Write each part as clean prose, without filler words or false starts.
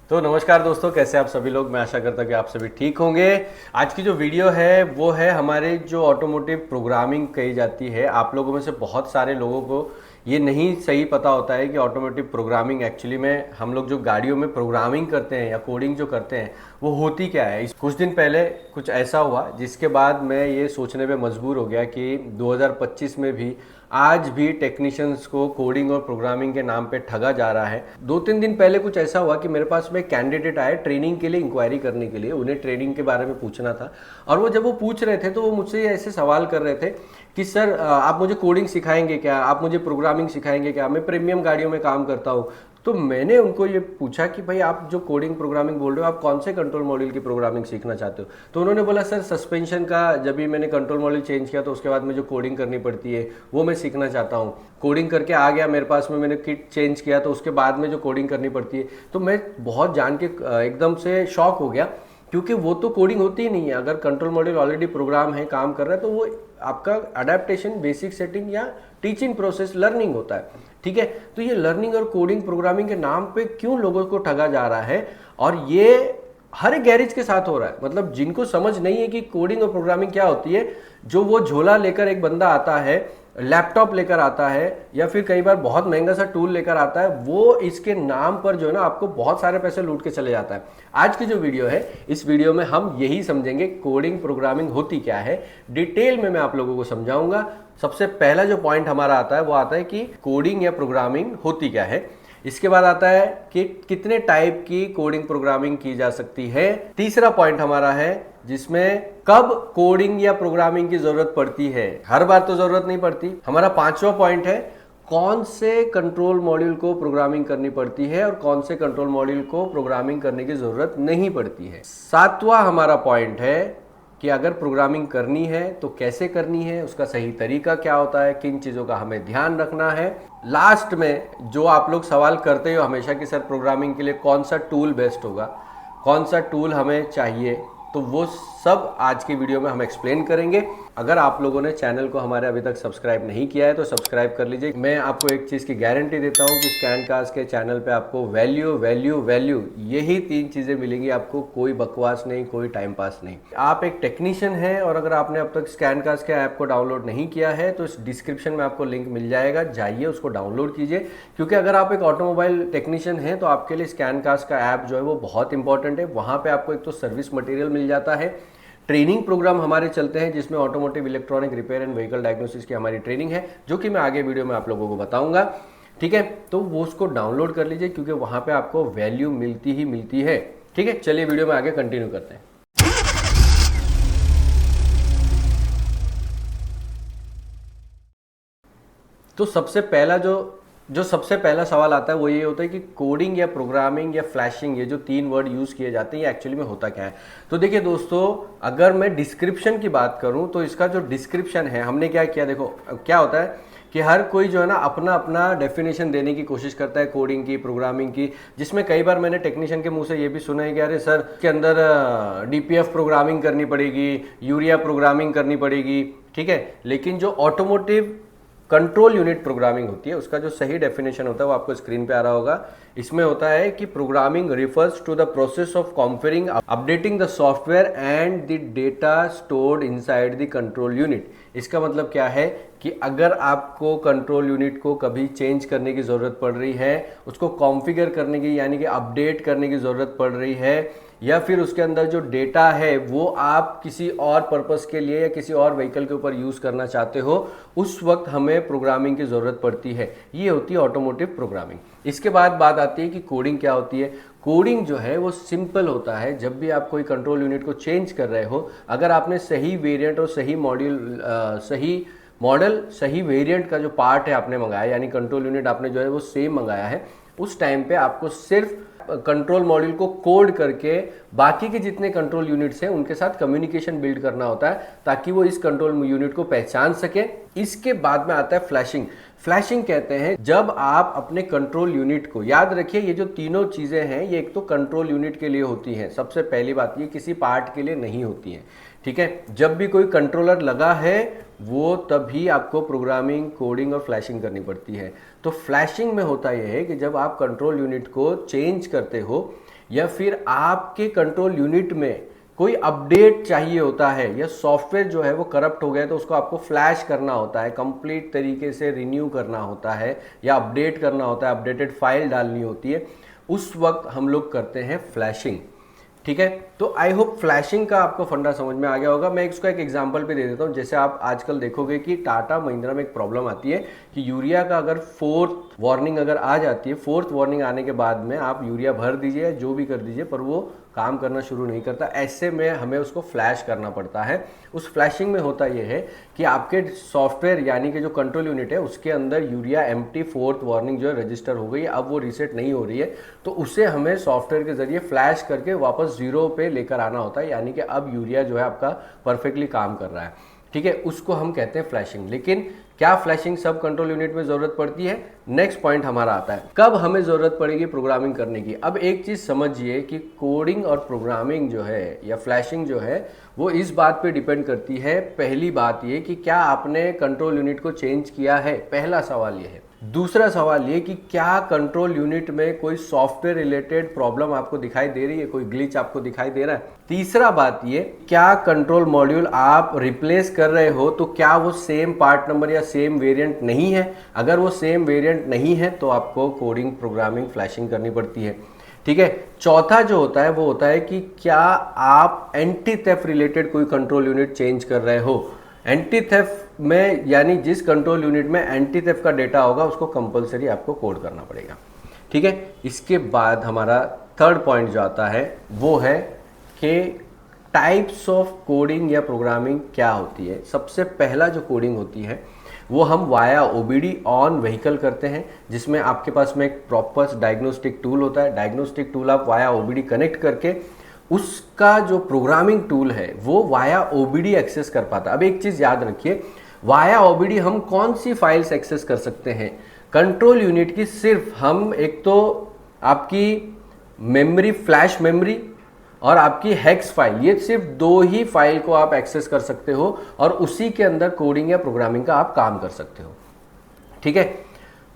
तो नमस्कार दोस्तों, कैसे आप सभी लोग। मैं आशा करता हूँ कि आप सभी ठीक होंगे। आज की जो वीडियो है वो है हमारे जो ऑटोमोटिव प्रोग्रामिंग कही जाती है। आप लोगों में से बहुत सारे लोगों को ये नहीं सही पता होता है कि ऑटोमोटिव प्रोग्रामिंग एक्चुअली में हम लोग जो गाड़ियों में प्रोग्रामिंग करते हैं या कोडिंग जो करते हैं वो होती क्या है। कुछ दिन पहले कुछ ऐसा हुआ जिसके बाद मैं ये सोचने पे मजबूर हो गया कि 2025 में भी आज भी टेक्नीशियंस को कोडिंग और प्रोग्रामिंग के नाम पे ठगा जा रहा है। 2-3 दिन पहले कुछ ऐसा हुआ कि मेरे पास में कैंडिडेट आए ट्रेनिंग के लिए, इंक्वायरी करने के लिए। उन्हें ट्रेनिंग के बारे में पूछना था और वो जब वो पूछ रहे थे तो वो मुझसे ऐसे सवाल कर रहे थे कि सर आप मुझे कोडिंग सिखाएंगे क्या, आप मुझे प्रोग्रामिंग सिखाएंगे क्या, मैं प्रीमियम गाड़ियों में काम करता हूँ। तो मैंने उनको ये पूछा कि भाई आप जो कोडिंग प्रोग्रामिंग बोल रहे हो, आप कौन से कंट्रोल मॉड्यूल की प्रोग्रामिंग सीखना चाहते हो। तो उन्होंने बोला सर सस्पेंशन का जब भी मैंने कंट्रोल मॉड्यूल चेंज किया तो उसके बाद में जो कोडिंग करनी पड़ती है वो मैं सीखना चाहता हूँ। कोडिंग करके आ गया मेरे पास में, मैंने किट चेंज किया तो उसके बाद में जो कोडिंग करनी पड़ती है। तो मैं बहुत जान के एकदम से शॉक हो गया, क्योंकि वो तो कोडिंग होती ही नहीं है। अगर कंट्रोल मॉड्यूल ऑलरेडी प्रोग्राम है, काम कर रहा है, तो वो आपका अडेप्टेशन, बेसिक सेटिंग या टीचिंग प्रोसेस, लर्निंग होता है। ठीक है, तो ये लर्निंग और कोडिंग प्रोग्रामिंग के नाम पे क्यों लोगों को ठगा जा रहा है, और ये हर एक गैरेज के साथ हो रहा है। मतलब जिनको समझ नहीं है कि कोडिंग और प्रोग्रामिंग क्या होती है, जो वो झोला लेकर एक बंदा आता है, लैपटॉप लेकर आता है या फिर कई बार बहुत महंगा सा टूल लेकर आता है, वो इसके नाम पर जो है ना आपको बहुत सारे पैसे लूट के चले जाता है। आज की जो वीडियो है, इस वीडियो में हम यही समझेंगे कोडिंग प्रोग्रामिंग होती क्या है। डिटेल में मैं आप लोगों को समझाऊंगा। सबसे पहला जो पॉइंट हमारा आता है वो आता है कि कोडिंग या प्रोग्रामिंग होती क्या है। इसके बाद आता है कि कितने टाइप की कोडिंग प्रोग्रामिंग की जा सकती है। तीसरा पॉइंट हमारा है जिसमें कब कोडिंग या प्रोग्रामिंग की जरूरत पड़ती है। हर बार तो जरूरत नहीं पड़ती। हमारा पांचवा पॉइंट है कौन से कंट्रोल मॉड्यूल को प्रोग्रामिंग करनी पड़ती है और कौन से कंट्रोल मॉड्यूल को प्रोग्रामिंग करने की जरूरत नहीं पड़ती है। सातवां हमारा पॉइंट है कि अगर प्रोग्रामिंग करनी है तो कैसे करनी है, उसका सही तरीका क्या होता है, किन चीज़ों का हमें ध्यान रखना है। लास्ट में जो आप लोग सवाल करते हो हमेशा कि सर प्रोग्रामिंग के लिए कौन सा टूल बेस्ट होगा, कौन सा टूल हमें चाहिए, तो वो सब आज की वीडियो में हम एक्सप्लेन करेंगे। अगर आप लोगों ने चैनल को हमारे अभी तक सब्सक्राइब नहीं किया है तो सब्सक्राइब कर लीजिए। मैं आपको एक चीज़ की गारंटी देता हूँ कि स्कैनकास्ट के चैनल पे आपको वैल्यू वैल्यू वैल्यू यही 3 चीज़ें मिलेंगी आपको। कोई बकवास नहीं, कोई टाइम पास नहीं। आप एक टेक्नीशियन हैं और अगर आपने अब तक स्कैनकास्ट के ऐप को डाउनलोड नहीं किया है तो इस डिस्क्रिप्शन में आपको लिंक मिल जाएगा, जाइए उसको डाउनलोड कीजिए। क्योंकि अगर आप एक ऑटोमोबाइल टेक्नीशियन हैं तो आपके लिए स्कैनकास्ट का ऐप जो है वो बहुत इंपॉर्टेंट है। वहाँ पर आपको एक तो सर्विस मटेरियल मिल जाता है, ट्रेनिंग प्रोग्राम हमारे चलते हैं जिसमें automotive, electronic, repair and vehicle diagnosis की हमारी ट्रेनिंग है, जो कि मैं आगे वीडियो में आप लोगों को बताऊंगा। ठीक है, तो वो उसको डाउनलोड कर लीजिए क्योंकि वहां पे आपको वैल्यू मिलती ही मिलती है। ठीक है, चलिए वीडियो में आगे कंटिन्यू करते हैं। तो सबसे पहला सवाल आता है वो ये होता है कि कोडिंग या प्रोग्रामिंग या फ्लैशिंग, ये जो 3 वर्ड यूज़ किए जाते हैं ये एक्चुअली में होता क्या है। तो देखिए दोस्तों, अगर मैं डिस्क्रिप्शन की बात करूं तो इसका जो डिस्क्रिप्शन है, हमने क्या किया, देखो क्या होता है कि हर कोई जो है ना अपना अपना डेफिनेशन देने की कोशिश करता है कोडिंग की, प्रोग्रामिंग की, जिसमें कई बार मैंने टेक्नीशियन के मुंह से ये भी सुना है कि अरे सर के अंदर डीपीएफ प्रोग्रामिंग करनी पड़ेगी, यूरिया प्रोग्रामिंग करनी पड़ेगी। ठीक है, लेकिन जो ऑटोमोटिव कंट्रोल यूनिट प्रोग्रामिंग होती है उसका जो सही डेफिनेशन होता है वो आपको स्क्रीन पे आ रहा होगा। इसमें होता है कि programming refers to the process of configuring, updating the software and the data stored inside the control unit. इसका मतलब क्या है कि अगर आपको कंट्रोल यूनिट को कभी चेंज करने की ज़रूरत पड़ रही है, उसको कॉन्फ़िगर करने की यानी कि अपडेट करने की ज़रूरत पड़ रही है, या फिर उसके अंदर जो डेटा है वो आप किसी और पर्पस के लिए या किसी और व्हीकल के ऊपर यूज़ करना चाहते हो, उस वक्त हमें प्रोग्रामिंग की ज़रूरत पड़ती है। ये होती है ऑटोमोटिव प्रोग्रामिंग। इसके बाद बात आती है कि कोडिंग क्या होती है। कोडिंग जो है वो सिंपल होता है। जब भी आप कोई कंट्रोल यूनिट को चेंज कर रहे हो, अगर आपने सही वेरिएंट और सही मॉडल सही वेरिएंट का जो पार्ट है आपने मंगाया, यानी कंट्रोल यूनिट आपने जो है वो सेम मंगाया है, उस टाइम पे आपको सिर्फ कंट्रोल मॉड्यूल को कोड करके बाकी के जितने कंट्रोल यूनिट्स हैं उनके साथ कम्युनिकेशन बिल्ड करना होता है ताकि वो इस कंट्रोल यूनिट को पहचान सके। इसके बाद में आता है फ्लैशिंग। फ्लैशिंग कहते हैं जब आप अपने कंट्रोल यूनिट को, याद रखिए ये जो तीनों चीजें हैं ये एक तो कंट्रोल यूनिट के लिए होती हैं। सबसे पहली बात, ये किसी पार्ट के लिए नहीं होती हैं। ठीक है, जब भी कोई कंट्रोलर लगा है वो तभी आपको प्रोग्रामिंग, कोडिंग और फ्लैशिंग करनी पड़ती है। तो फ्लैशिंग में होता यह है कि जब आप कंट्रोल यूनिट को चेंज करते हो या फिर आपके कंट्रोल यूनिट में कोई अपडेट चाहिए होता है, या सॉफ्टवेयर जो है वो करप्ट हो गया तो उसको आपको फ्लैश करना होता है, कंप्लीट तरीके से रिन्यू करना होता है या अपडेट करना होता है, अपडेटेड फाइल डालनी होती है, उस वक्त हम लोग करते हैं फ्लैशिंग। ठीक है, तो आई होप फ्लैशिंग का आपको फंडा समझ में आ गया होगा। मैं इसको एक एग्जांपल पे दे देता हूँ। जैसे आप आजकल देखोगे कि टाटा महिंद्रा में एक प्रॉब्लम आती है कि यूरिया का अगर फोर्थ वार्निंग अगर आ जाती है, फोर्थ वार्निंग आने के बाद में आप यूरिया भर दीजिए या जो भी कर दीजिए, पर वो काम करना शुरू नहीं करता। ऐसे में हमें उसको फ्लैश करना पड़ता है। उस फ्लैशिंग में होता यह है कि आपके सॉफ्टवेयर यानी कि जो कंट्रोल यूनिट है उसके अंदर यूरिया एम्प्टी फोर्थ वार्निंग जो है रजिस्टर हो गई, अब वो रीसेट नहीं हो रही है, तो उसे हमें सॉफ्टवेयर के जरिए फ्लैश करके वापस जीरो पे लेकर आना होता है, यानी कि अब यूरिया जो है आपका परफेक्टली काम कर रहा है। ठीक है, उसको हम कहते हैं फ्लैशिंग। लेकिन क्या फ्लैशिंग सब कंट्रोल यूनिट में जरूरत पड़ती है? नेक्स्ट पॉइंट हमारा आता है, कब हमें जरूरत पड़ेगी प्रोग्रामिंग करने की। अब एक चीज समझिए कि कोडिंग और प्रोग्रामिंग जो है या फ्लैशिंग जो है वो इस बात पे डिपेंड करती है, पहली बात ये कि क्या आपने कंट्रोल यूनिट को चेंज किया है, पहला सवाल ये है। दूसरा सवाल ये कि क्या कंट्रोल यूनिट में कोई सॉफ्टवेयर रिलेटेड प्रॉब्लम आपको दिखाई दे रही है, कोई ग्लिच आपको दिखाई दे रहा है। तीसरा बात ये, क्या कंट्रोल मॉड्यूल आप रिप्लेस कर रहे हो तो क्या वो सेम पार्ट नंबर या सेम वेरिएंट नहीं है। अगर वो सेम वेरिएंट नहीं है तो आपको कोडिंग प्रोग्रामिंग फ्लैशिंग करनी पड़ती है। ठीक है, चौथा जो होता है वो होता है कि क्या आप एंटी थेफ्ट रिलेटेड कोई कंट्रोल यूनिट चेंज कर रहे हो। एंटी थेफ्ट में यानी जिस कंट्रोल यूनिट में एंटी थेफ्ट का डेटा होगा उसको कंपलसरी आपको कोड करना पड़ेगा। ठीक है, इसके बाद हमारा थर्ड पॉइंट जो आता है वो है कि टाइप्स ऑफ कोडिंग या प्रोग्रामिंग क्या होती है। सबसे पहला जो कोडिंग होती है वो हम वाया ओबीडी ऑन व्हीकल करते हैं, जिसमें आपके पास में एक प्रॉपर डायग्नोस्टिक टूल होता है। डायग्नोस्टिक टूल आप वाया ओबीडी कनेक्ट करके उसका जो प्रोग्रामिंग टूल है वो वाया ओबीडी एक्सेस कर पाता है। अब एक चीज याद रखिए, वाया ओबीडी हम कौन सी फाइल्स एक्सेस कर सकते हैं? कंट्रोल यूनिट की सिर्फ हम एक तो आपकी मेमोरी, फ्लैश मेमोरी और आपकी हेक्स फाइल, ये सिर्फ दो ही फाइल को आप एक्सेस कर सकते हो और उसी के अंदर कोडिंग या प्रोग्रामिंग का आप काम कर सकते हो। ठीक है,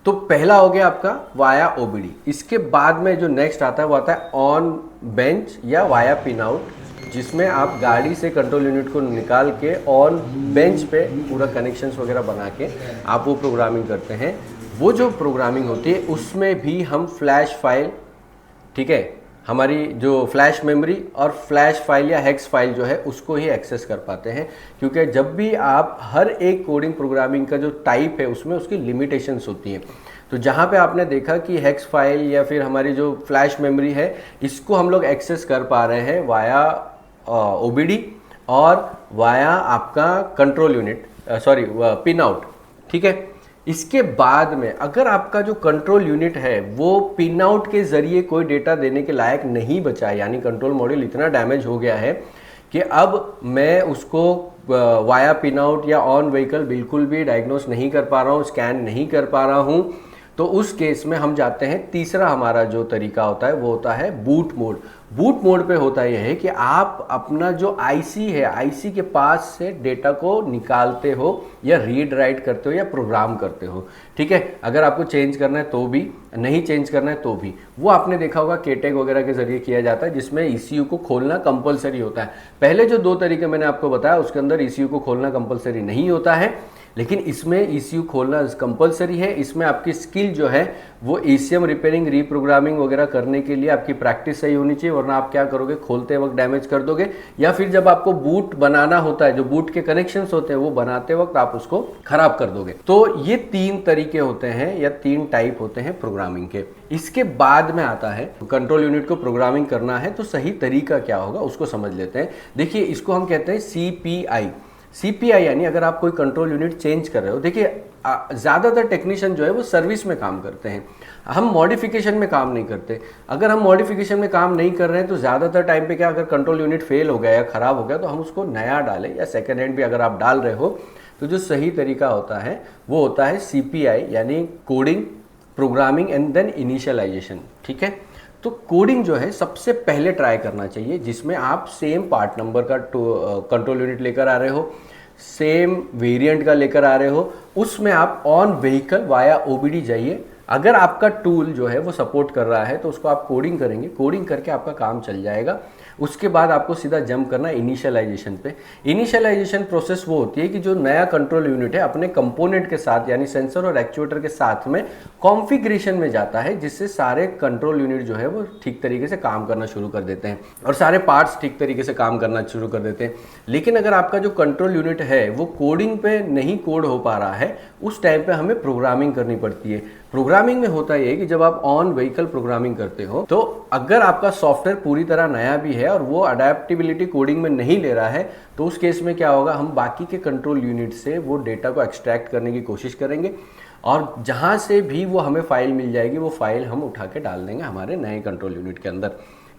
तो पहला हो गया आपका वाया ओबीडी। इसके बाद में जो नेक्स्ट आता है वो आता है ऑन बेंच या वाया पिन आउट, जिसमें आप गाड़ी से कंट्रोल यूनिट को निकाल के ऑन बेंच पे पूरा कनेक्शंस वगैरह बना के आप वो प्रोग्रामिंग करते हैं। वो जो प्रोग्रामिंग होती है उसमें भी हम फ्लैश फाइल, ठीक है, हमारी जो फ्लैश मेमोरी और फ्लैश फाइल या हेक्स फाइल जो है उसको ही एक्सेस कर पाते हैं, क्योंकि जब भी आप हर एक कोडिंग प्रोग्रामिंग का जो टाइप है उसमें उसकी लिमिटेशंस होती हैं। तो जहाँ पे आपने देखा कि हेक्स फाइल या फिर हमारी जो फ्लैश मेमोरी है इसको हम लोग एक्सेस कर पा रहे हैं वाया ओबीडी और वाया आपका control unit, sorry pin out. ठीक है, इसके बाद में अगर आपका जो कंट्रोल यूनिट है वो पिन आउट के जरिए कोई डेटा देने के लायक नहीं बचा है, यानी कंट्रोल मॉड्यूल इतना डैमेज हो गया है कि अब मैं उसको वाया पिन आउट या ऑन व्हीकल बिल्कुल भी डायग्नोस नहीं कर पा रहा हूँ, स्कैन नहीं कर पा रहा हूँ, तो उस केस में हम जाते हैं, तीसरा हमारा जो तरीका होता है वो होता है बूट मोड। बूट मोड पे होता यह है कि आप अपना जो आईसी है, आईसी के पास से डेटा को निकालते हो या रीड राइट करते हो या प्रोग्राम करते हो। ठीक है, अगर आपको चेंज करना है तो भी, नहीं चेंज करना है तो भी। वो आपने देखा होगा केटेग वगैरह के जरिए किया जाता है, जिसमें ईसीयू को खोलना कंपलसरी होता है। पहले जो दो तरीके मैंने आपको बताया उसके अंदर ईसीयू को खोलना कंपलसरी नहीं होता है, लेकिन इसमें ईसीयू खोलना कंपलसरी है। इसमें आपकी स्किल जो है वो ईसीएम रिपेयरिंग, रीप्रोग्रामिंग वगैरह करने के लिए आपकी प्रैक्टिस सही होनी चाहिए, वरना आप क्या करोगे, खोलते वक्त डैमेज कर दोगे, या फिर जब आपको बूट बनाना होता है, जो बूट के कनेक्शंस होते हैं वो बनाते वक्त आप उसको खराब कर दोगे। तो ये तीन तरीके होते हैं या तीन टाइप होते हैं प्रोग्रामिंग के। इसके बाद में आता है कंट्रोल यूनिट को प्रोग्रामिंग करना है तो सही तरीका क्या होगा उसको समझ लेते हैं। देखिए, इसको हम कहते हैं सीपीआई। सीपीआई यानी अगर आप कोई कंट्रोल यूनिट चेंज कर रहे हो, देखिए ज़्यादातर टेक्नीशियन जो है वो सर्विस में काम करते हैं, हम मॉडिफिकेशन में काम नहीं करते। अगर हम मॉडिफिकेशन में काम नहीं कर रहे हैं तो ज़्यादातर टाइम पे क्या, अगर कंट्रोल यूनिट फेल हो गया या ख़राब हो गया तो हम उसको नया डालें, या सेकेंड हैंड भी अगर आप डाल रहे हो तो जो सही तरीका होता है वो होता है सीपीआई, यानी coding, programming and then initialization. ठीक है, तो कोडिंग जो है सबसे पहले ट्राई करना चाहिए, जिसमें आप सेम पार्ट नंबर का कंट्रोल यूनिट लेकर आ रहे हो, सेम वेरिएंट का लेकर आ रहे हो, उसमें आप ऑन व्हीकल वाया ओबीडी जाइए, अगर आपका टूल जो है वो सपोर्ट कर रहा है तो उसको आप कोडिंग करेंगे, कोडिंग करके आपका काम चल जाएगा। उसके बाद आपको सीधा जंप करना है इनिशियलाइजेशन पे। इनिशियलाइजेशन प्रोसेस वो होती है कि जो नया कंट्रोल यूनिट है अपने कंपोनेंट के साथ यानी सेंसर और एक्चुएटर के साथ में कॉन्फ़िगरेशन में जाता है, जिससे सारे कंट्रोल यूनिट जो है वो ठीक तरीके से काम करना शुरू कर देते हैं और सारे पार्ट्स ठीक तरीके से काम करना शुरू कर देते हैं। लेकिन अगर आपका जो कंट्रोल यूनिट है वो कोडिंग पे नहीं कोड हो पा रहा है, उस टाइम पे हमें प्रोग्रामिंग करनी पड़ती है। प्रोग्रामिंग में होता है कि जब आप ऑन व्हीकल प्रोग्रामिंग करते हो तो अगर आपका सॉफ्टवेयर पूरी तरह नया भी है और वो अडेप्टिबिलिटी कोडिंग में नहीं ले रहा है, तो उस केस में क्या होगा, हम बाकी के कंट्रोल यूनिट से वो डेटा को एक्सट्रैक्ट करने की कोशिश करेंगे और जहां से भी वो हमें फाइल मिल जाएगी वो फाइल हम उठा के डाल देंगे हमारे नए कंट्रोल यूनिट के अंदर।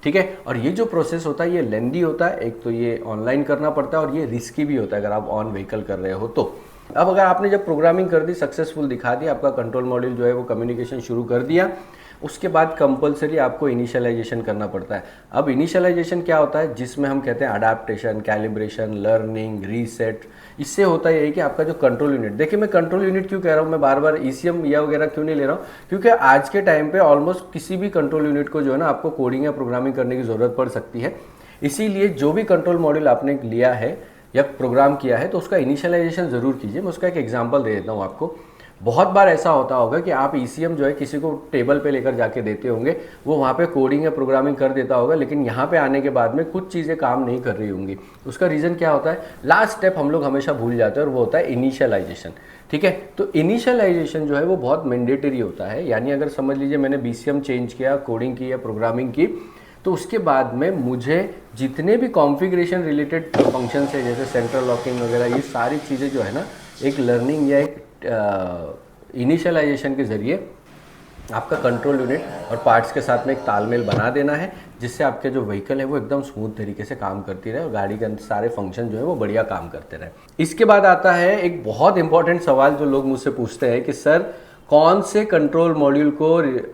ठीक है, और ये जो प्रोसेस होता है ये लेंदी होता है, एक तो ये ऑनलाइन करना पड़ता है और ये रिस्की भी होता है अगर आप ऑन व्हीकल कर रहे हो तो। अब अगर आपने जब प्रोग्रामिंग कर दी, सक्सेसफुल दिखा दिया, आपका कंट्रोल मॉड्यूल जो है वो कम्युनिकेशन शुरू कर दिया, उसके बाद कंपलसरी आपको इनिशियलाइजेशन करना पड़ता है। अब इनिशियलाइजेशन क्या होता है, जिसमें हम कहते हैं अडेप्टेशन, कैलिब्रेशन, लर्निंग, रीसेट। इससे होता है कि आपका जो कंट्रोल यूनिट, देखिए मैं कंट्रोल यूनिट क्यों कह रहा हूँ, मैं बार बार ईसीएम या वगैरह क्यों नहीं ले रहा हूँ, क्योंकि आज के टाइम पे ऑलमोस्ट किसी भी कंट्रोल यूनिट को जो है ना आपको कोडिंग या प्रोग्रामिंग करने की ज़रूरत पड़ सकती है। इसीलिए जो भी कंट्रोल मॉड्यूल आपने लिया है या प्रोग्राम किया है तो उसका इनिशियलाइजेशन ज़रूर कीजिए। मैं उसका एक एग्जांपल दे देता हूँ आपको। बहुत बार ऐसा होता होगा कि आप ईसीएम जो है किसी को टेबल पे लेकर जाके देते होंगे, वो वहाँ पे कोडिंग या प्रोग्रामिंग कर देता होगा, लेकिन यहाँ पे आने के बाद में कुछ चीज़ें काम नहीं कर रही होंगी। उसका रीज़न क्या होता है, लास्ट स्टेप हम लोग हमेशा भूल जाते हैं और वो होता है इनिशियलाइजेशन। ठीक है, तो इनिशियलाइजेशन जो है वो बहुत मैंडेटरी होता है। यानी अगर समझ लीजिए मैंने बीसीएम चेंज किया, कोडिंग की या प्रोग्रामिंग की, तो उसके बाद में मुझे जितने भी कॉन्फ़िगरेशन रिलेटेड फंक्शंस है जैसे सेंट्रल लॉकिंग वगैरह, ये सारी चीज़ें जो है ना एक लर्निंग या एक इनिशियलाइजेशन के ज़रिए आपका कंट्रोल यूनिट और पार्ट्स के साथ में एक तालमेल बना देना है, जिससे आपके जो व्हीकल है वो एकदम स्मूथ तरीके से काम करती रहे और गाड़ी के अंदर सारे फंक्शन जो है वो बढ़िया काम करते रहे। इसके बाद आता है एक बहुत इंपॉर्टेंट सवाल जो लोग मुझसे पूछते हैं कि सर कौन से कंट्रोल मॉड्यूल को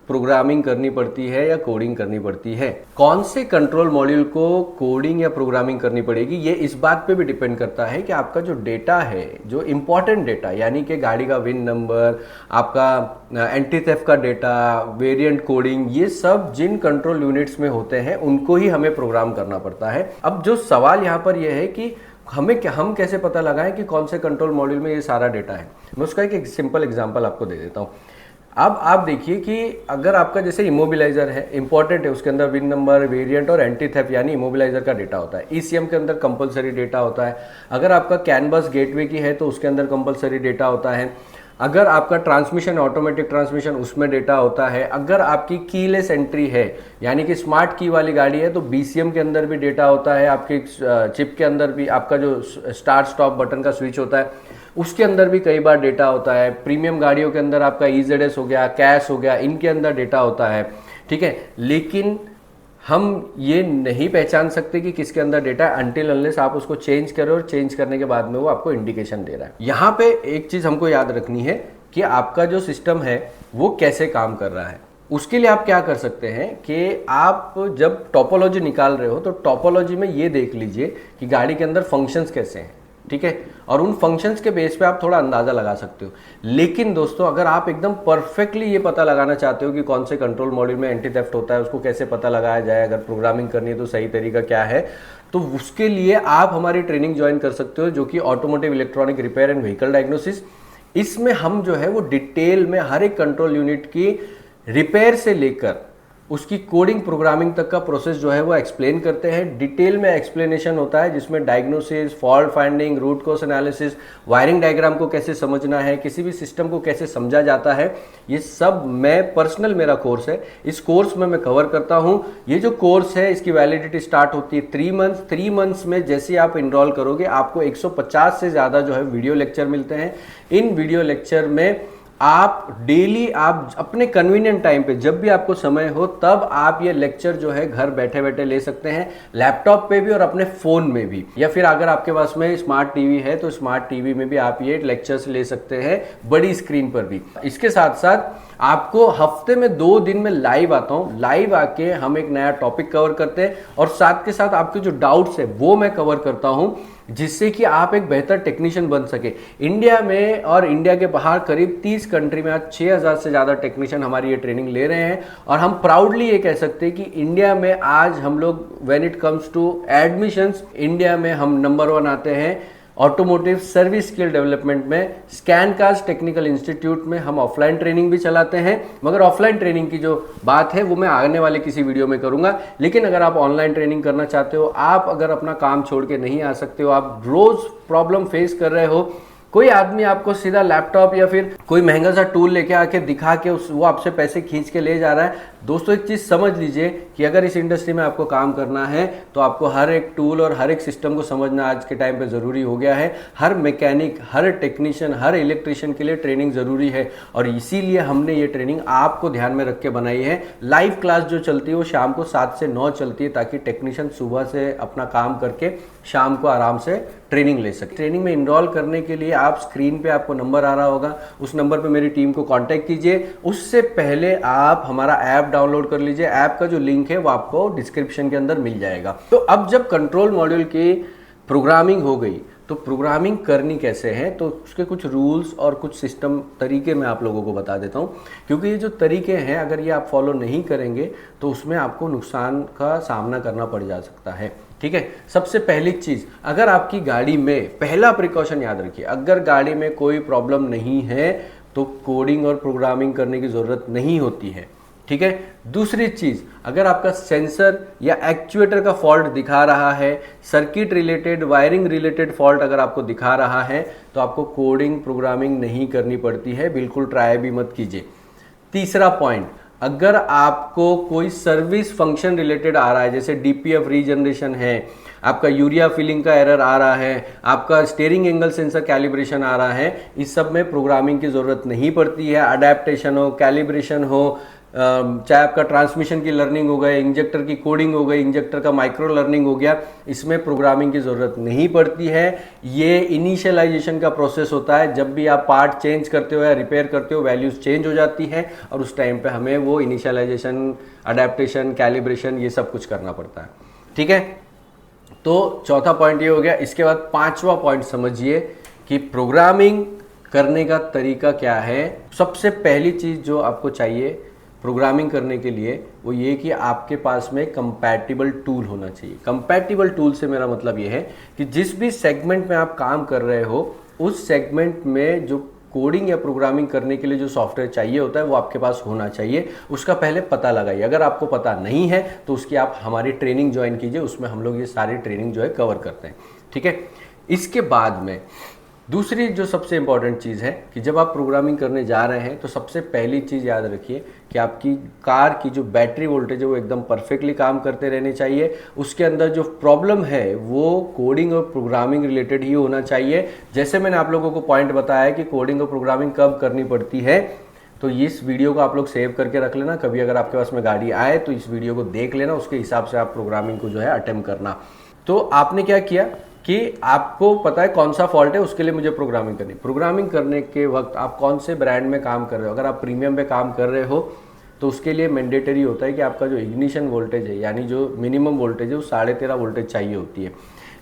प्रोग्रामिंग करनी पड़ती है या कोडिंग करनी पड़ती है। कौन से कंट्रोल मॉड्यूल को कोडिंग या प्रोग्रामिंग करनी पड़ेगी, ये इस बात पे भी डिपेंड करता है कि आपका जो डेटा है, जो इंपॉर्टेंट डेटा यानी कि गाड़ी का विन नंबर, आपका एंटी थेफ्ट का डेटा, वेरिएंट कोडिंग, ये सब जिन कंट्रोल यूनिट्स में होते हैं उनको ही हमें प्रोग्राम करना पड़ता है। अब जो सवाल यहाँ पर यह है कि हम कैसे पता लगाएं कि कौन से कंट्रोल मॉड्यूल में ये सारा डेटा है। मैं उसका एक सिंपल एग्जांपल आपको दे देता हूँ। अब आप देखिए कि अगर आपका जैसे इमोबिलाइजर है, इंपॉर्टेंट है, उसके अंदर विन नंबर, वेरिएंट और एंटी थेफ्ट यानी इमोबिलाइजर का डेटा होता है। ईसीएम के अंदर कंपलसरी डेटा होता है। अगर आपका कैनबस गेटवे की है तो उसके अंदर कंपलसरी डेटा होता है। अगर आपका ट्रांसमिशन ऑटोमेटिक ट्रांसमिशन, उसमें डेटा होता है। अगर आपकी कीलेस एंट्री है यानी कि स्मार्ट की वाली गाड़ी है तो बीसीएम के अंदर भी डेटा होता है। आपके चिप के अंदर भी आपका जो स्टार्ट स्टॉप बटन का स्विच होता है उसके अंदर भी कई बार डेटा होता है। प्रीमियम गाड़ियों के अंदर आपका EZS हो गया, कैश हो गया, इनके अंदर डेटा होता है। ठीक है, लेकिन हम ये नहीं पहचान सकते कि किसके अंदर डेटा है अनटिल अनलेस आप उसको चेंज करो और चेंज करने के बाद में वो आपको इंडिकेशन दे रहा है। यहाँ पे एक चीज़ हमको याद रखनी है कि आपका जो सिस्टम है वो कैसे काम कर रहा है। उसके लिए आप क्या कर सकते हैं कि आप जब टोपोलॉजी निकाल रहे हो तो टोपोलॉजी में ये देख लीजिए कि गाड़ी के अंदर फंक्शंस कैसे हैं। ठीक है, और उन फंक्शंस के बेस पे आप थोड़ा अंदाजा लगा सकते हो। लेकिन दोस्तों अगर आप एकदम परफेक्टली ये पता लगाना चाहते हो कि कौन से कंट्रोल मॉड्यूल में एंटी थेफ्ट होता है, उसको कैसे पता लगाया जाए, अगर प्रोग्रामिंग करनी है तो सही तरीका क्या है, तो उसके लिए आप हमारी ट्रेनिंग ज्वाइन कर सकते हो जो कि automotive electronic repair and vehicle diagnosis. इसमें हम जो है वो डिटेल में हर एक कंट्रोल यूनिट की रिपेयर से लेकर उसकी कोडिंग प्रोग्रामिंग तक का प्रोसेस जो है वो एक्सप्लेन करते हैं। डिटेल में एक्सप्लेनेशन होता है जिसमें diagnosis, fault finding, root cause analysis, wiring diagram को कैसे समझना है, किसी भी सिस्टम को कैसे समझा जाता है, ये सब मैं पर्सनल मेरा कोर्स है, इस कोर्स में मैं कवर करता हूँ। ये जो कोर्स है इसकी वैलिडिटी स्टार्ट होती है 3 मंथ्स। 3 मंथ्स में जैसे आप इनरोल करोगे आपको 150 से ज़्यादा जो है वीडियो लेक्चर मिलते हैं। इन वीडियो लेक्चर में आप डेली आप अपने कन्वीनियंट टाइम पे जब भी आपको समय हो तब आप ये लेक्चर जो है घर बैठे बैठे ले सकते हैं, लैपटॉप पे भी और अपने फ़ोन में भी, या फिर अगर आपके पास में स्मार्ट टीवी है तो स्मार्ट टीवी में भी आप ये लेक्चर्स ले सकते हैं, बड़ी स्क्रीन पर भी। इसके साथ साथ आपको हफ्ते में 2 दिन में लाइव आता हूं, लाइव आके हम एक नया टॉपिक कवर करते हैं और साथ के साथ आपके जो डाउट्स है वो मैं कवर करता हूं, जिससे कि आप एक बेहतर टेक्नीशियन बन सके। इंडिया में और इंडिया के बाहर करीब 30 कंट्री में आज 6000 से ज़्यादा टेक्नीशियन हमारी ये ट्रेनिंग ले रहे हैं और हम प्राउडली ये कह सकते हैं कि इंडिया में आज हम लोग when it comes to admissions, India में हम नंबर 1 आते हैं। ऑटोमोटिव सर्विस स्किल डेवलपमेंट में स्कैनकास्ट टेक्निकल इंस्टीट्यूट में हम ऑफलाइन ट्रेनिंग भी चलाते हैं, मगर ऑफलाइन ट्रेनिंग की जो बात है वो मैं आने वाले किसी वीडियो में करूंगा। लेकिन अगर आप ऑनलाइन ट्रेनिंग करना चाहते हो, आप अगर अपना काम छोड़ के नहीं आ सकते हो, आप रोज प्रॉब्लम फेस कर रहे हो, कोई आदमी आपको सीधा लैपटॉप या फिर कोई महंगा सा टूल लेके आके दिखा के वो आपसे पैसे खींच के ले जा रहा है। दोस्तों एक चीज़ समझ लीजिए कि अगर इस इंडस्ट्री में आपको काम करना है तो आपको हर एक टूल और हर एक सिस्टम को समझना आज के टाइम पे ज़रूरी हो गया है। हर मैकेनिक, हर टेक्नीशियन, हर इलेक्ट्रिशियन के लिए ट्रेनिंग ज़रूरी है और इसीलिए हमने ये ट्रेनिंग आपको ध्यान में रख के बनाई है। लाइव क्लास जो चलती है वो शाम को 7 से 9 चलती है, ताकि टेक्नीशियन सुबह से अपना काम करके शाम को आराम से ट्रेनिंग ले सके। ट्रेनिंग में इनरोल करने के लिए आप स्क्रीन पे आपको नंबर आ रहा होगा, उस नंबर पे मेरी टीम को कांटेक्ट कीजिए। उससे पहले आप हमारा ऐप डाउनलोड कर लीजिए। ऐप का जो लिंक है वो आपको डिस्क्रिप्शन के अंदर मिल जाएगा। तो अब जब कंट्रोल मॉड्यूल की प्रोग्रामिंग हो गई तो प्रोग्रामिंग करनी कैसे है, तो उसके कुछ रूल्स और कुछ सिस्टम तरीके मैं आप लोगों को बता देता हूं, क्योंकि ये जो तरीके हैं अगर ये आप फॉलो नहीं करेंगे तो उसमें आपको नुकसान का सामना करना पड़ जा सकता है। ठीक है, सबसे पहली चीज, अगर आपकी गाड़ी में, पहला प्रिकॉशन याद रखिए, अगर गाड़ी में कोई प्रॉब्लम नहीं है तो कोडिंग और प्रोग्रामिंग करने की जरूरत नहीं होती है। ठीक है, दूसरी चीज, अगर आपका सेंसर या एक्चुएटर का फॉल्ट दिखा रहा है, circuit related, wiring related fault अगर आपको दिखा रहा है तो आपको कोडिंग प्रोग्रामिंग नहीं करनी पड़ती है, बिल्कुल ट्राई भी मत कीजिए। तीसरा पॉइंट, अगर आपको कोई सर्विस फंक्शन रिलेटेड आ रहा है, जैसे डीपीएफ रीजनरेशन है, आपका यूरिया फिलिंग का एरर आ रहा है, आपका स्टीयरिंग एंगल सेंसर कैलिब्रेशन आ रहा है, इस सब में प्रोग्रामिंग की जरूरत नहीं पड़ती है। अडेप्टेशन हो, कैलिब्रेशन हो, चाहे आपका ट्रांसमिशन की लर्निंग हो गई, इंजेक्टर की कोडिंग हो गई, इंजेक्टर का माइक्रो लर्निंग हो गया, इसमें प्रोग्रामिंग की ज़रूरत नहीं पड़ती है। ये इनिशियलाइजेशन का प्रोसेस होता है, जब भी आप पार्ट चेंज करते हो या रिपेयर करते हो वैल्यूज़ चेंज हो जाती है और उस टाइम पे हमें वो इनिशियलाइजेशन, अडेप्टेशन, कैलिब्रेशन ये सब कुछ करना पड़ता है। ठीक है, तो चौथा पॉइंट ये हो गया। इसके बाद पांचवा पॉइंट समझिए कि प्रोग्रामिंग करने का तरीका क्या है। सबसे पहली चीज़ जो आपको चाहिए प्रोग्रामिंग करने के लिए वो ये कि आपके पास में कंपैटिबल टूल होना चाहिए। कंपैटिबल टूल से मेरा मतलब ये है कि जिस भी सेगमेंट में आप काम कर रहे हो उस सेगमेंट में जो कोडिंग या प्रोग्रामिंग करने के लिए जो सॉफ्टवेयर चाहिए होता है वो आपके पास होना चाहिए। उसका पहले पता लगाइए, अगर आपको पता नहीं है तो उसकी आप हमारी ट्रेनिंग ज्वाइन कीजिए, उसमें हम लोग ये सारी ट्रेनिंग जो है कवर करते हैं। ठीक है, इसके बाद में दूसरी जो सबसे इंपॉर्टेंट चीज़ है कि जब आप प्रोग्रामिंग करने जा रहे हैं तो सबसे पहली चीज़ याद रखिए कि आपकी कार की जो बैटरी वोल्टेज है वो एकदम परफेक्टली काम करते रहने चाहिए। उसके अंदर जो प्रॉब्लम है वो कोडिंग और प्रोग्रामिंग रिलेटेड ही होना चाहिए। जैसे मैंने आप लोगों को पॉइंट बताया है कि कोडिंग और प्रोग्रामिंग कब करनी पड़ती है, तो इस वीडियो को आप लोग सेव करके रख लेना। कभी अगर आपके पास में गाड़ी आए तो इस वीडियो को देख लेना, उसके हिसाब से आप प्रोग्रामिंग को जो है अटेम्प्ट करना। तो आपने क्या किया कि आपको पता है कौन सा फॉल्ट है, उसके लिए मुझे प्रोग्रामिंग करनी। प्रोग्रामिंग करने के वक्त आप कौन से ब्रांड में काम कर रहे हो, अगर आप प्रीमियम पे काम कर रहे हो तो उसके लिए मैंडेटरी होता है कि आपका जो इग्निशन वोल्टेज है यानी जो मिनिमम वोल्टेज है वो 13.5 वोल्टेज चाहिए होती है।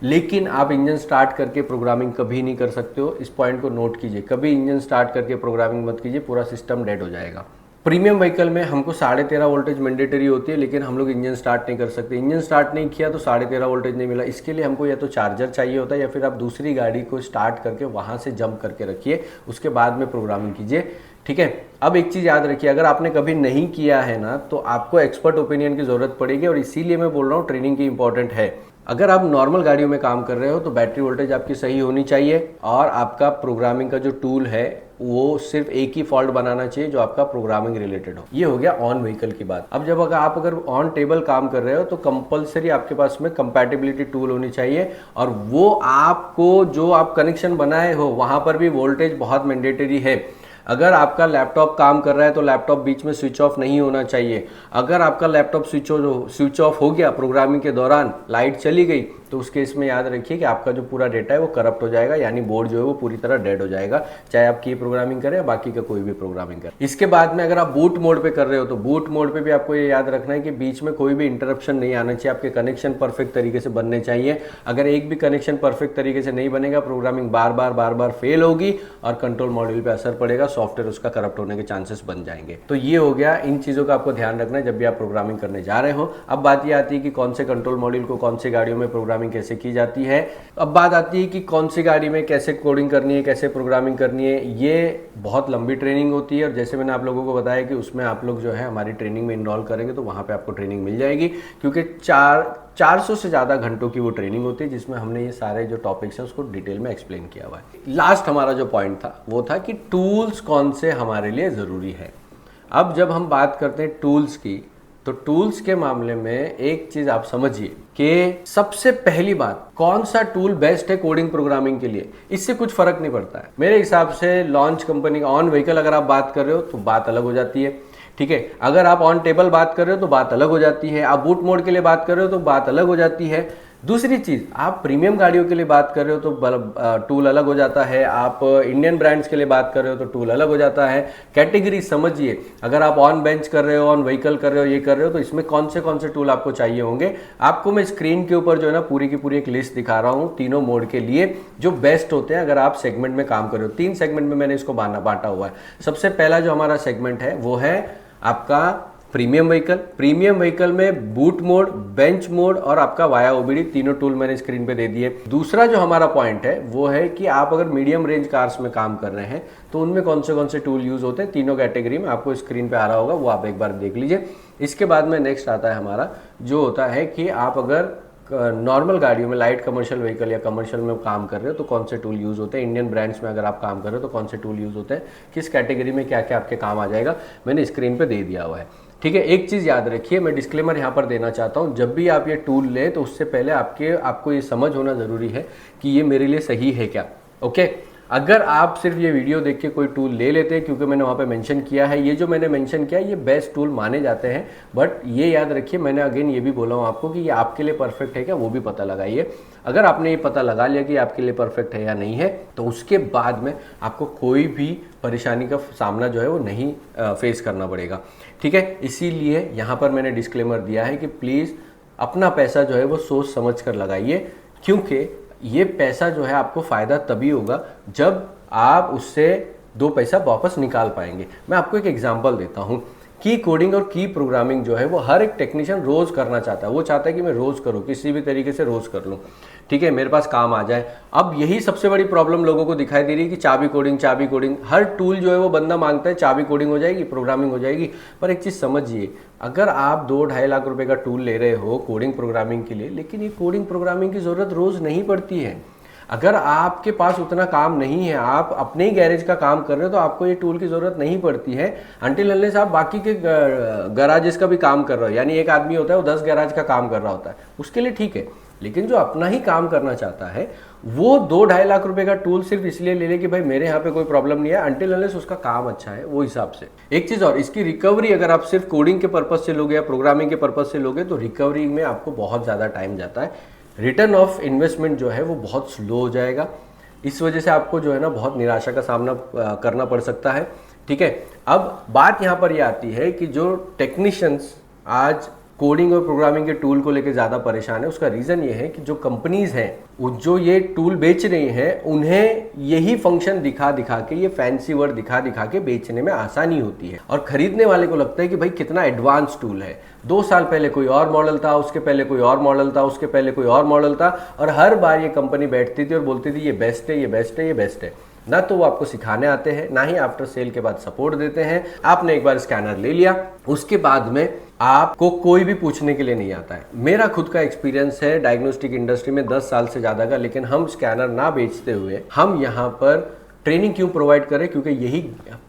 लेकिन आप इंजन स्टार्ट करके प्रोग्रामिंग कभी नहीं कर सकते हो, इस पॉइंट को नोट कीजिए। कभी इंजन स्टार्ट करके प्रोग्रामिंग मत कीजिए, पूरा सिस्टम डेड हो जाएगा। प्रीमियम व्हीकल में हमको 13.5 वोल्टेज मैंडेटरी होती है, लेकिन हम लोग इंजन स्टार्ट नहीं कर सकते। इंजन स्टार्ट नहीं किया तो 13.5 वोल्टेज नहीं मिला। इसके लिए हमको या तो चार्जर चाहिए होता है या फिर आप दूसरी गाड़ी को स्टार्ट करके वहाँ से जंप करके रखिए, उसके बाद में प्रोग्रामिंग कीजिए। ठीक है, अब एक चीज़ याद रखिए, अगर आपने कभी नहीं किया है ना तो आपको एक्सपर्ट ओपिनियन की ज़रूरत पड़ेगी और इसीलिए मैं बोल रहा हूँ ट्रेनिंग की इंपॉर्टेंट है। अगर आप नॉर्मल गाड़ियों में काम कर रहे हो तो बैटरी वोल्टेज आपकी सही होनी चाहिए और आपका प्रोग्रामिंग का जो टूल है वो सिर्फ एक ही फॉल्ट बनाना चाहिए जो आपका प्रोग्रामिंग रिलेटेड हो। ये हो गया ऑन व्हीकल की बात। अब जब अगर ऑन टेबल काम कर रहे हो तो कंपलसरी आपके पास में कंपैटिबिलिटी टूल होनी चाहिए और वो आपको जो आप कनेक्शन बनाए हो वहां पर भी वोल्टेज बहुत मैंडेटरी है। अगर आपका लैपटॉप काम कर रहा है तो लैपटॉप बीच में स्विच ऑफ नहीं होना चाहिए। अगर आपका लैपटॉप स्विच ऑफ हो गया प्रोग्रामिंग के दौरान, लाइट चली गई तो उस केस में याद रखिए कि आपका जो पूरा डेटा है वो करप्ट हो जाएगा, यानी बोर्ड जो है वो पूरी तरह डेड हो जाएगा, चाहे आप की प्रोग्रामिंग करें या बाकी का कोई भी प्रोग्रामिंग करें। इसके बाद में अगर आप बूट मोड पे कर रहे हो तो बूट मोड पे भी आपको ये याद रखना है कि बीच में कोई भी इंटरप्शन नहीं आना चाहिए, आपके कनेक्शन परफेक्ट तरीके से बनने चाहिए। अगर एक भी कनेक्शन परफेक्ट तरीके से नहीं बनेगा, प्रोग्रामिंग बार बार फेल होगी और कंट्रोल मॉड्यूल पे असर पड़ेगा, सॉफ्टवेयर उसका करप्ट होने के चांसेस बन जाएंगे। तो ये हो गया, इन चीजों का आपको ध्यान रखना है जब भी आप प्रोग्रामिंग करने जा रहे हो। अब बात ये आती है कि कौन से कंट्रोल मॉड्यूल को कौन सी गाड़ियों में प्रोग्रामिंग कैसे की जाती है। अब बात आती है कि कौन सी गाड़ी में कैसे कोडिंग करनी है, कैसे प्रोग्रामिंग करनी है। ये बहुत लंबी ट्रेनिंग होती है और जैसे मैंने आप लोगों को बताया कि उसमें आप लोग जो है हमारी ट्रेनिंग में इनरोल करेंगे तो वहां पे आपको ट्रेनिंग मिल जाएगी, क्योंकि 400 से ज़्यादा घंटों की वो ट्रेनिंग होती है जिसमें हमने ये सारे जो टॉपिक्स हैं उसको डिटेल में एक्सप्लेन किया हुआ है। लास्ट हमारा जो पॉइंट था वो था कि टूल्स कौन से हमारे लिए ज़रूरी है। अब जब हम बात करते हैं टूल्स की, तो टूल्स के मामले में एक चीज़ आप समझिए कि सबसे पहली बात, कौन सा टूल बेस्ट है कोडिंग प्रोग्रामिंग के लिए, इससे कुछ फर्क नहीं पड़ता है। मेरे हिसाब से लॉन्च कंपनी ऑन व्हीकल अगर आप बात कर रहे हो तो बात अलग हो जाती है, ठीक है। अगर आप ऑन टेबल बात कर रहे हो तो बात अलग हो जाती है, आप बूट मोड के लिए बात कर रहे हो तो बात अलग हो जाती है। दूसरी चीज, आप प्रीमियम गाड़ियों के लिए बात कर रहे हो तो टूल अलग हो जाता है, आप इंडियन ब्रांड्स के लिए बात कर रहे हो तो टूल अलग हो जाता है। कैटेगरी समझिए, अगर आप ऑन बेंच कर रहे हो, ऑन व्हीकल कर रहे हो, ये कर रहे हो तो इसमें कौन से टूल आपको चाहिए होंगे। आपको मैं स्क्रीन के ऊपर जो है ना पूरी की पूरी एक लिस्ट दिखा रहा हूँ तीनों मोड के लिए जो बेस्ट होते हैं अगर आप सेगमेंट में काम कर रहे हो। 3 सेगमेंट में मैंने इसको बांटा हुआ है। सबसे पहला जो हमारा सेगमेंट है वो है आपका प्रीमियम व्हीकल। प्रीमियम व्हीकल में बूट मोड, बेंच मोड और आपका वाया ओबीडी तीनों टूल मैंने स्क्रीन पे दे दिए। दूसरा जो हमारा पॉइंट है वो है कि आप अगर मीडियम रेंज कार्स में काम कर रहे हैं तो उनमें कौन से टूल यूज होते हैं। तीनों कैटेगरी में आपको स्क्रीन पे आ रहा होगा, वो आप एक बार देख लीजिए। इसके बाद में नेक्स्ट आता है हमारा जो होता है कि आप अगर नॉर्मल गाड़ियों में, लाइट कमर्शियल व्हीकल या कमर्शियल में काम कर रहे हो तो कौन से टूल यूज होते हैं। इंडियन ब्रांड्स में अगर आप काम कर रहे हो तो कौन से टूल यूज होते हैं, किस कैटेगरी में क्या क्या आपके काम आ जाएगा, मैंने स्क्रीन पे दे दिया हुआ है, ठीक है। एक चीज़ याद रखिए, मैं डिस्क्लेमर यहाँ पर देना चाहता हूँ, जब भी आप ये टूल लें तो उससे पहले आपको ये समझ होना ज़रूरी है कि ये मेरे लिए सही है क्या, ओके। अगर आप सिर्फ ये वीडियो देख के कोई टूल ले लेते हैं, क्योंकि मैंने वहाँ पे मेंशन किया है, ये जो मैंने मेंशन किया है ये बेस्ट टूल माने जाते हैं, बट ये याद रखिए मैंने अगेन ये भी बोला हूँ आपको कि ये आपके लिए परफेक्ट है क्या वो भी पता लगाइए। अगर आपने ये पता लगा लिया कि आपके लिए परफेक्ट है या नहीं है तो उसके बाद में आपको कोई भी परेशानी का सामना जो है वो नहीं फेस करना पड़ेगा, ठीक है। इसीलिए यहाँ पर मैंने डिस्क्लेमर दिया है कि प्लीज़ अपना पैसा जो है वो सोच समझ कर लगाइए, क्योंकि ये पैसा जो है आपको फ़ायदा तभी होगा जब आप उससे 2 पैसा वापस निकाल पाएंगे। मैं आपको एक एग्जांपल देता हूँ। की कोडिंग और की प्रोग्रामिंग जो है वो हर एक टेक्नीशियन रोज़ करना चाहता है, वो चाहता है कि मैं रोज़ करूँ, किसी भी तरीके से रोज़ कर लूँ, ठीक है, मेरे पास काम आ जाए। अब यही सबसे बड़ी प्रॉब्लम लोगों को दिखाई दे रही है कि चाबी कोडिंग, हर टूल जो है वो बंदा मांगता है चाबी कोडिंग हो जाएगी, प्रोग्रामिंग हो जाएगी। पर एक चीज़ समझिए, अगर आप 2-2.5 लाख रुपए का टूल ले रहे हो कोडिंग प्रोग्रामिंग के लिए, लेकिन ये कोडिंग प्रोग्रामिंग की ज़रूरत रोज़ नहीं पड़ती है। अगर आपके पास उतना काम नहीं है, आप अपने ही गैरेज का काम कर रहे हो तो आपको ये टूल की ज़रूरत नहीं पड़ती है, अनटिल अनलेस आप बाकी के गैराजेस का भी काम कर रहे हो। यानी एक आदमी होता है वो 10 गैराज का काम कर रहा होता है, उसके लिए ठीक है। लेकिन जो अपना ही काम करना चाहता है वो 2-2.5 लाख रुपए का टूल सिर्फ इसलिए ले ले कि भाई मेरे यहाँ पे कोई प्रॉब्लम नहीं है, अनटिल अनलेस उसका काम अच्छा है वो हिसाब से। एक चीज़ और, इसकी रिकवरी अगर आप सिर्फ कोडिंग के पर्पज से लोगे या प्रोग्रामिंग के पर्पज से लोगे तो रिकवरी में आपको बहुत ज़्यादा टाइम जाता है, रिटर्न ऑफ इन्वेस्टमेंट जो है वो बहुत स्लो हो जाएगा। इस वजह से आपको जो है ना बहुत निराशा का सामना करना पड़ सकता है, ठीक है। अब बात यहाँ पर ये आती है कि जो टेक्नीशियंस आज कोडिंग और प्रोग्रामिंग के टूल को लेकर ज़्यादा परेशान है, उसका रीज़न ये है कि जो कंपनीज़ हैं जो ये टूल बेच रही हैं उन्हें यही फंक्शन दिखा दिखा के, ये फैंसी वर्ड दिखा दिखा के बेचने में आसानी होती है और खरीदने वाले को लगता है कि भाई कितना एडवांस टूल है। 2 साल पहले कोई और मॉडल था, उसके पहले कोई और मॉडल था, उसके पहले कोई और मॉडल था, और हर बार ये कंपनी बैठती थी और बोलती थी ये बेस्ट है, ये बेस्ट है, ये बेस्ट है। ना तो वो आपको सिखाने आते हैं, ना ही आफ्टर सेल के बाद सपोर्ट देते हैं। आपने एक बार स्कैनर ले लिया, उसके बाद में आपको कोई भी पूछने के लिए नहीं आता है। मेरा खुद का एक्सपीरियंस है डायग्नोस्टिक इंडस्ट्री में 10 साल से ज़्यादा का, लेकिन हम स्कैनर ना बेचते हुए हम यहाँ पर ट्रेनिंग क्यों प्रोवाइड करें, क्योंकि यही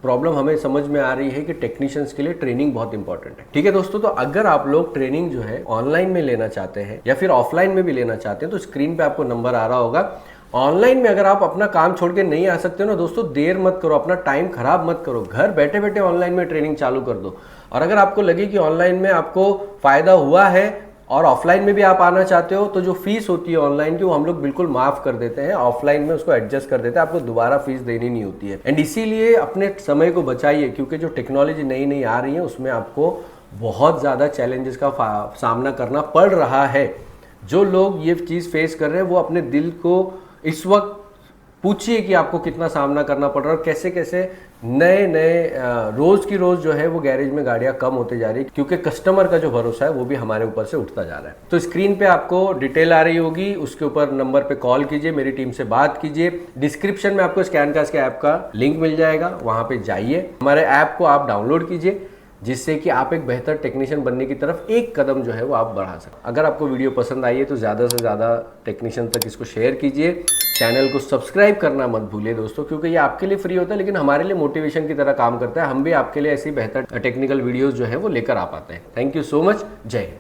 प्रॉब्लम हमें समझ में आ रही है कि टेक्नीशियंस के लिए ट्रेनिंग बहुत इंपॉर्टेंट है, ठीक है दोस्तों। तो अगर आप लोग ट्रेनिंग जो है ऑनलाइन में लेना चाहते हैं या फिर ऑफलाइन में भी लेना चाहते हैं तो स्क्रीन पे आपको नंबर आ रहा होगा। ऑनलाइन में अगर आप अपना काम छोड़ के नहीं आ सकते हो ना दोस्तों, देर मत करो, अपना टाइम खराब मत करो, घर बैठे बैठे ऑनलाइन में ट्रेनिंग चालू कर दो। और अगर आपको लगे कि ऑनलाइन में आपको फायदा हुआ है और ऑफलाइन में भी आप आना चाहते हो तो जो फीस होती है ऑनलाइन की वो हम लोग बिल्कुल माफ कर देते हैं, ऑफलाइन में उसको एडजस्ट कर देते हैं, आपको दोबारा फीस देनी नहीं होती है। एंड इसीलिए अपने समय को बचाइए, क्योंकि जो टेक्नोलॉजी नई नई आ रही है उसमें आपको बहुत ज़्यादा चैलेंजेस का सामना करना पड़ रहा है। जो लोग ये चीज़ फेस कर रहे हैं वो अपने दिल को इस वक्त पूछिए कि आपको कितना सामना करना पड़ रहा है और कैसे कैसे नए नए रोज की रोज जो है वो गैरेज में गाड़ियां कम होते जा रही है, क्योंकि कस्टमर का जो भरोसा है वो भी हमारे ऊपर से उठता जा रहा है। तो स्क्रीन पे आपको डिटेल आ रही होगी, उसके ऊपर नंबर पे कॉल कीजिए, मेरी टीम से बात कीजिए। डिस्क्रिप्शन में आपको स्कैनकास्ट के ऐप का लिंक मिल जाएगा, वहां पे जाइए, हमारे ऐप को आप डाउनलोड कीजिए, जिससे कि आप एक बेहतर टेक्नीशियन बनने की तरफ एक कदम जो है वो आप बढ़ा सकते। अगर आपको वीडियो पसंद आई है तो ज़्यादा से ज़्यादा टेक्नीशियन तक इसको शेयर कीजिए। चैनल को सब्सक्राइब करना मत भूलिए दोस्तों, क्योंकि ये आपके लिए फ्री होता है लेकिन हमारे लिए मोटिवेशन की तरह काम करता है। हम भी आपके लिए ऐसी बेहतर टेक्निकल वीडियोज़ जो है वो लेकर आ पाते हैं। Thank you so much. जय हिंद।